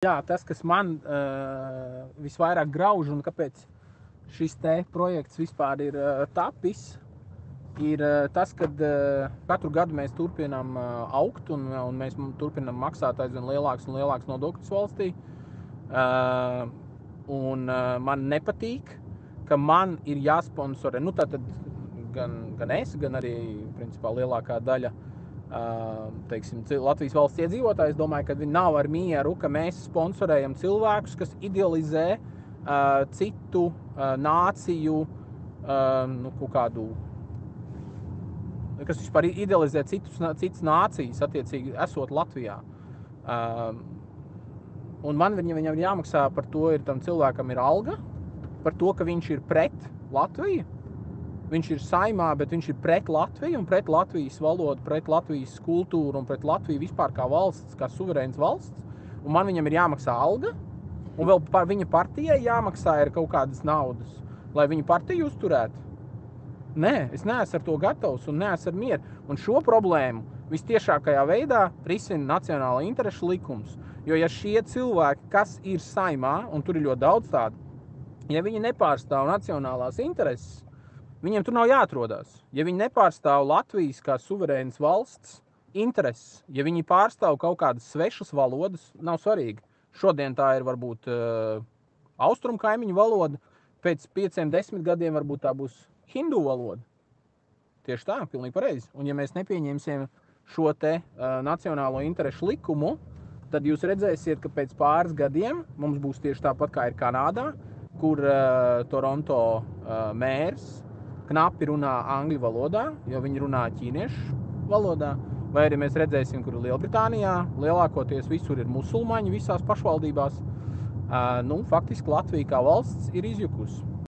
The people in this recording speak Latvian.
Jā, tas, kas man visvairāk grauž un kāpēc šis te projekts vispār ir tapis, ir tas, ka katru gadu mēs turpinām augt un mēs turpinām maksāt aizvien lielāks un lielāks nodokļus valstī. Un man nepatīk, ka man ir jāsponsorē, nu tātad gan es, gan arī principā lielākā daļa teiksim, Latvijas valsts iedzīvotāji, es domāju, ka viņi nav ar mieru, ka mēs sponsorējam cilvēkus, kas idealizē citu nāciju, nu, kaut kādu, kas vispār idealizē citas nācijas, attiecīgi esot Latvijā. Un man viņam ir jāmaksā par to, tam cilvēkam ir alga, par to, ka viņš ir pret Latviju. Viņš ir Saeimā, bet viņš ir pret Latviju un pret Latvijas valodu, pret Latvijas kultūru un pret Latviju vispār kā valsts, kā suverēns valsts. Un man viņam ir jāmaksā alga, un vēl par viņa partijai jāmaksā ir kaut kādas naudas, lai viņa partiju uzturētu. Nē, es neesmu ar to gatavs un neesmu ar mieru. Un šo problēmu vistiešākajā veidā risina nacionāla interešu likums. Jo ja šie cilvēki, kas ir Saeimā, un tur ir ļoti daudz tādu, ja viņi nepārstāv nacionālās intereses, viņiem tur nav jāatrodās. Ja viņi nepārstāv Latvijas kā suverēnas valsts intereses, ja viņi pārstāv kaut kādas svešas valodas, nav svarīgi. Šodien tā ir varbūt austrumu kaimiņu valoda, pēc 5-10 gadiem varbūt tā būs hindu valoda. Tieši tā, pilnīgi pareizi. Un ja mēs nepieņemsim šo te nacionālo interešu likumu, tad jūs redzēsiet, ka pēc pāris gadiem mums būs tieši tāpat kā ir Kanādā, kur Toronto mērs knapi runā angļu valodā, jo viņi runā ķīniešu valodā. Vai arī mēs redzēsim, kur Lielbritānijā lielākoties visur ir musulmaņi visās pašvaldībās. Nu, faktiski Latvija kā valsts ir izjukusi.